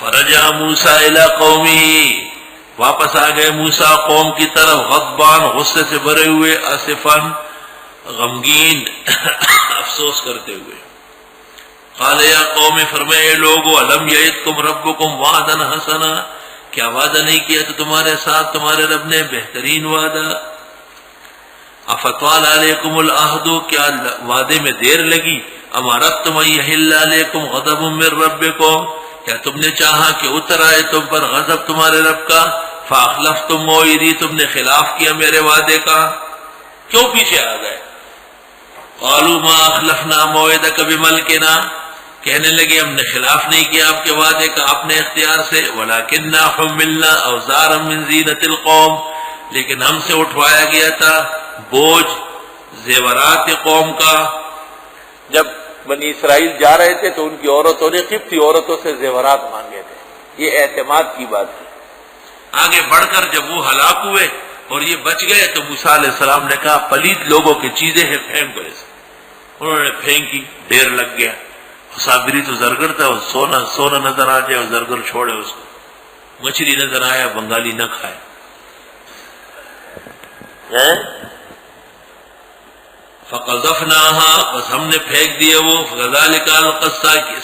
فرجع موسیٰ الی قومہ، واپس آ گئے موسیٰ قوم کی طرف، غضبان، غصے سے بھرے ہوئے، آسفاً، غمگین، افسوس کرتے ہوئے۔ قال یا قوم، فرمائے لوگو، الم یعدکم ربکم وعدا حسنا، کیا وعدہ نہیں کیا تو تمہارے ساتھ تمہارے رب نے بہترین وعدہ؟ افتوال علیکم العہد، کیا وعدے میں دیر لگی؟ ام اردتم ان یحل علیکم غضب من ربکم، کیا تم نے چاہا کہ اتر آئے تم پر غضب تمہارے رب کا؟ فاخلفتم موعدی، تم نے خلاف کیا میرے وعدے کا، کیوں پیچھے آ گئے؟ قالوا ما اخلفنا موعدک بملکنا، کہنے لگے ہم نے خلاف نہیں کیا آپ کے وعدے کا اپنے اختیار سے، ولکننا حملنا اوزارا من زینت القوم، لیکن ہم سے اٹھوایا گیا تھا بوجھ زیورات قوم کا۔ جب بنی اسرائیل جا رہے تھے تو ان کی عورتوں نے قبطی عورتوں سے زیورات مانگے تھے، یہ اعتماد کی بات ہے۔ آگے بڑھ کر جب وہ ہلاک ہوئے اور یہ بچ گئے تو موسیٰ علیہ السلام نے کہا پلید لوگوں کی چیزیں ہیں، پھینکو اسے۔ انہوں نے پھینکی، ڈھیر لگ گیا۔ صابری تو زرگر تھا، سونا نظر آ جائے اور زرگر چھوڑے اس کو، مچھلی نظر آیا بنگالی نہ کھائے۔ فقذفناها، بس ہم نے پھینک دیا وہ، فذلک القى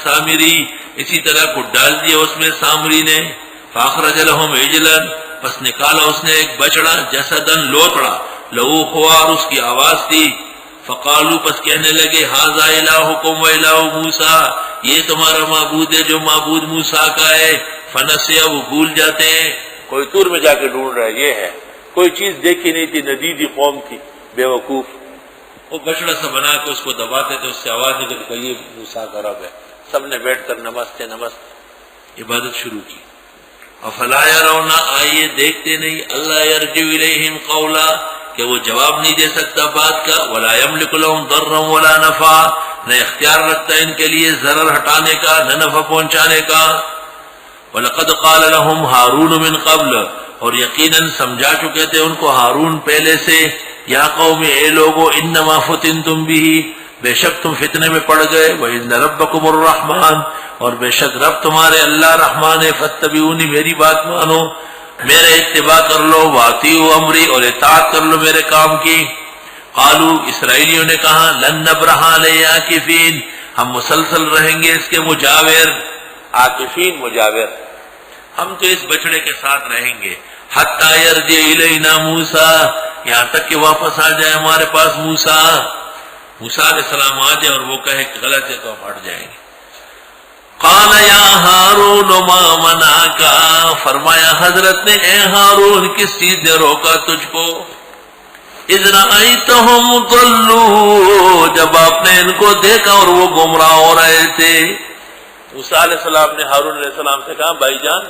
سامری، اسی طرح کو ڈال دیا اس میں سامری نے۔ فاخرج لهم عجلا، بس نکالا اس نے ایک بچڑا، جسدا لوتڑا، لہو خوار، اس کی آواز تھی۔ فقالوا، پس کہنے لگے، ھذا الہکم و الہ موسیٰ، یہ تمہارا معبود ہے جو معبود موسیٰ کا ہے۔ فنسیا، وہ بھول جاتے ہیں، کوئی طور میں جا کے ڈھونڈ رہا ہے، یہ ہے، کوئی چیز دیکھی نہیں تھی، ندیدی قوم کی، بے وقوف۔ وہ بچڑا سا بنا کے اس کو دباتے تھے، اس سے آواز نکل کہ یہ موسیٰ کا رب ہے۔ سب نے بیٹھ کر نمستے نمستے عبادت شروع کی۔ افلا یرون، آئیے دیکھتے نہیں، اللہ یرجع الیہم قولا، کہ وہ جواب نہیں دے سکتا بات کا، ولا یملک لهم ضرا ولا نفعا، نہ اختیار رکھتا ان کے لیے ضرر ہٹانے کا نہ نفع پہنچانے کا۔ وَلَقَدْ قَالَ لَهُمْ هَارُونُ مِنْ قَبْلُ، اور یقیناً سمجھا چکے تھے ان کو ہارون پہلے سے، یا قوم، اے لوگو، انما فتنتم به، بے شک تم فتنے میں پڑ گئے، وَإِنَّ رَبَّكُمُ الرَّحْمَنُ، اور بے شک رب تمہارے اللہ رحمان ہے، فَاتَّبِعُونِ، میری بات مانو، میرے اتباع کر لو، وَأَطِیعُوا أَمْرِی، اور اطاعت کر لو میرے کام کی۔ قالوا، اسرائیلیوں نے کہا، لن نبرح علیہ عاکفین، ہم مسلسل رہیں گے اس کے مجاور، عاکفین مجاور، ہم تو اس بچڑے کے ساتھ رہیں گے، حتی یرجع الینا موسیٰ، یہاں تک کہ واپس آ جائے ہمارے پاس موسیٰ علیہ السلام آ جائے اور وہ کہے کہ غلط ہے تو ہم ہٹ جائیں گے۔ قال یا ہارون ما منعک، فرمایا حضرت نے، اے ہارون، کس چیز نے روکا تجھ کو؟ اذ رأیتہم ضلوا، جب آپ نے ان کو دیکھا اور وہ گمراہ ہو رہے تھے۔ موسیٰ علیہ السلام نے ہارون علیہ السلام سے کہا، بھائی جان،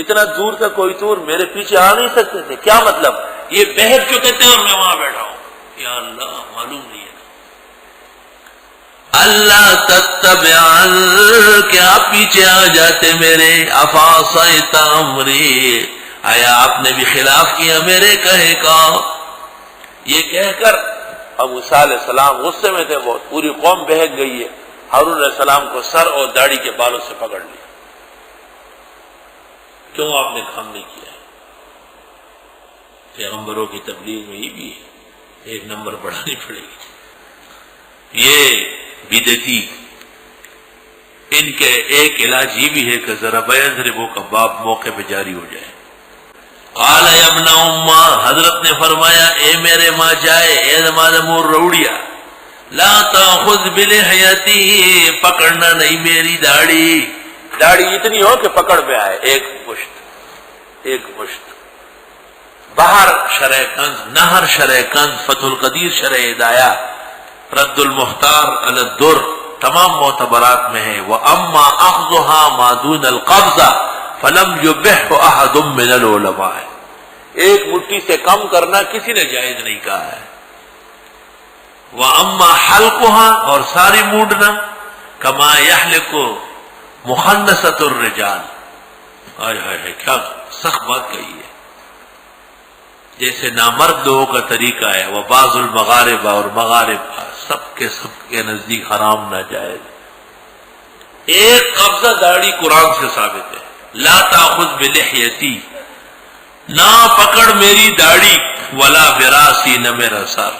اتنا دور کا کوئی طور میرے پیچھے آ نہیں سکتے تھے؟ کیا مطلب؟ یہ بہر چکے تھے اور میں وہاں بیٹھا ہوں۔ یا اللہ، معلوم نہیں ہے۔ اللہ تتبعن، کہ آپ پیچھے آ جاتے میرے، افعصیت امری، آیا آپ نے بھی خلاف کیا میرے کہے کا؟ یہ کہہ کر اب موسیٰ علیہ السلام غصے میں تھے بہت، پوری قوم بہک گئی ہے، ہارون علیہ السلام کو سر اور داڑھی کے بالوں سے پکڑ لیا، کیوں آپ نے کام نہیں کیا؟ پیغمبروں کی تبلیغ میں یہ بھی ایک نمبر بڑھانی پڑے گی۔ یہ بدعتی، ان کے ایک علاج یہ بھی ہے کہ ذرا بیضربو کا باب موقع پہ جاری ہو جائے۔ قال یا ابن امہ، حضرت نے فرمایا، اے میرے ماں جائے، اے زمانہ مور روڑیا، لا تاخذ بلحیتی، پکڑنا نہیں میری داڑھی، داڑھی اتنی ہو کہ پکڑ میں آئے، ایک مشت۔ بہر شرح کنز، نہر شرح کنز، فتح القدیر شرح ہدایہ، رد المختار علی الدر، تمام معتبرات میں ہے۔ وَأَمَّا أَخْذُهَا مَا دُونَ الْقَبْضَةِ فَلَمْ يُبِحْهُ أَحَدٌ مِّنَ الْعُلَمَاءِ، ایک مٹھی سے کم کرنا کسی نے جائز نہیں کہا ہے۔ وَأَمَّا حَلْقُهَا، اور ساری مونڈنا، كَمَا يَحْلِقُ مُخَنَّثَةُ الرِّجَالِ، ہائے کیا سخت بات کہی ہے، جیسے نامرد لوگوں کا طریقہ ہے۔ وَبَعْضُ الْمَغَارِبَ، اور مغارب سب کے نزدیک حرام ناجائز۔ ایک قبضہ داڑھی قرآن سے ثابت ہے، لا تاخذ بلحیتی، نہ پکڑ میری داڑھی، ولا براسی، نہ میرا سر،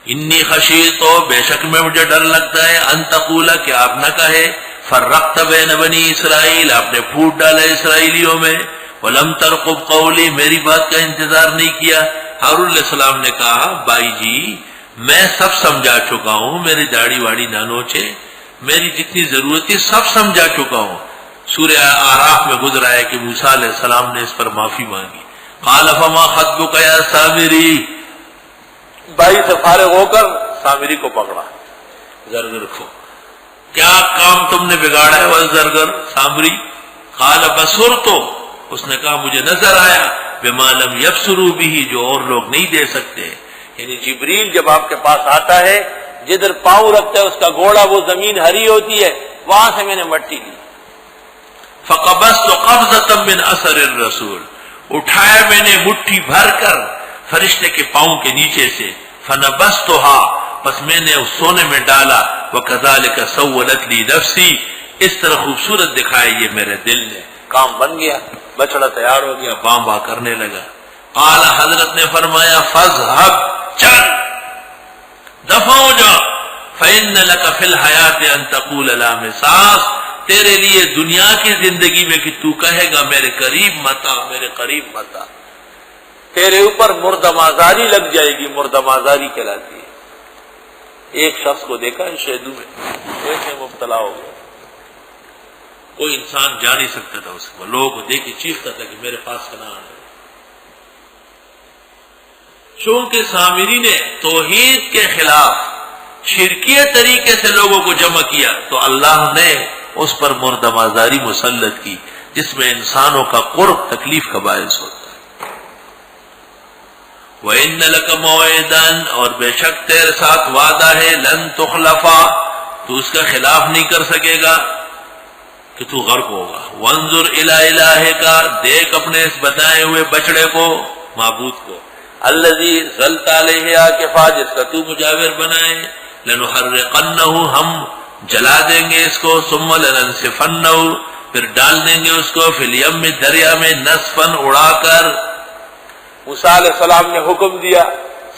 انی خشیت، بے شک میں مجھے ڈر لگتا ہے، ان تقول، کہ آپ نہ کہے، فرقت بین بنی اسرائیل، آپ نے پھوٹ ڈالا اسرائیلیوں میں، ولم ترقب قولی، میری بات کا انتظار نہیں کیا۔ ہارون علیہ السلام نے کہا بھائی جی میں سب سمجھا چکا ہوں، میری داڑھی واڑی نہ نوچے، میری جتنی ضرورت تھی سب سمجھا چکا ہوں۔ سورہ آراف میں گزرا ہے کہ موسیٰ علیہ السلام نے اس پر معافی مانگی۔ قال فما خطبک یا سامری، بھائی سے فارغ ہو کر سامری کو پکڑا، زرگر کو، کیا کام تم نے بگاڑا ہے وہ زرگر سامری؟ قال بصرت، اس نے کہا مجھے نظر آیا، بما لم یبصروا به، جو اور لوگ نہیں دے سکتے۔ یعنی جبریل جب آپ کے پاس آتا ہے، جدھر پاؤں رکھتا ہے اس کا گھوڑا وہ زمین ہری ہوتی ہے، وہاں سے میں نے مٹی لی۔ فقبضت قبضۃ من اثر الرسول، اٹھایا میں نے مٹھی بھر کر فرشتے کے پاؤں کے نیچے سے، فنبذتها، پس میں نے اس سونے میں ڈالا، وکذالک سولت لی نفسی، اس طرح خوبصورت دکھایا یہ میرے دل نے، کام بن گیا، بچڑا تیار ہو گیا، باں باں کرنے لگا۔ قال، حضرت نے فرمایا فاذهب، چل دفع ہو جا، فإن لك في الحیات ان تقول لا مساس، تیرے لیے دنیا کی زندگی میں کہ تو کہے گا میرے قریب متا، میرے قریب متا، تیرے اوپر مردمازاری لگ جائے گی، مردمازاری کہلاتی ہے۔ ایک شخص کو دیکھا ہے شہدو میں، ایسے مبتلا ہو گیا، کوئی انسان جا نہیں سکتا تھا اس کو، لوگوں کو دیکھ کے چیختا تھا کہ میرے پاس کنا آنا۔ چونکہ سامری نے توحید کے خلاف شرکیہ طریقے سے لوگوں کو جمع کیا تو اللہ نے اس پر مردمازاری مسلط کی، جس میں انسانوں کا قرب تکلیف کا باعث ہوتا ہے۔ وَإِنَّ لَكَ مَوْعِدًا، اور بے شک تیرے ساتھ وعدہ ہے، لن تخلفا، تو اس کا خلاف نہیں کر سکے گا کہ تو غرق ہوگا۔ وانظر الی الہک، دیکھ اپنے اس بتائے ہوئے بچڑے کو، معبود کو، الذی ظلت علیہ عاکفا، جس کا تو مجاور بنائے، لنحرقنہ، ہم جلا دیں گے اس کو، ثم لننسفنہ، پھر ڈال دیں گے اس کو، فی الیم، دریا میں، نسفن، اڑا کر۔ موسیٰ علیہ السلام نے حکم دیا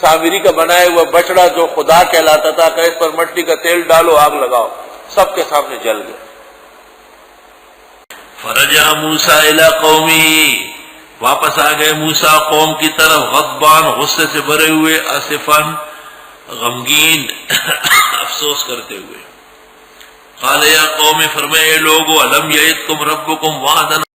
سامری کا بنائے ہوا بچڑا جو خدا کہلاتا تھا کہ اس پر مٹی کا تیل ڈالو، آگ لگاؤ، سب کے سامنے جل گئے۔ فرجع موسیٰ الی قومہ، واپس آ گئے موسیٰ قوم کی طرف، غضبان، غصے سے بھرے ہوئے، آسفاً، غمگین، افسوس کرتے ہوئے۔ قال یا قوم، فرمائے لوگو، الم یعدکم ربکم وعدا،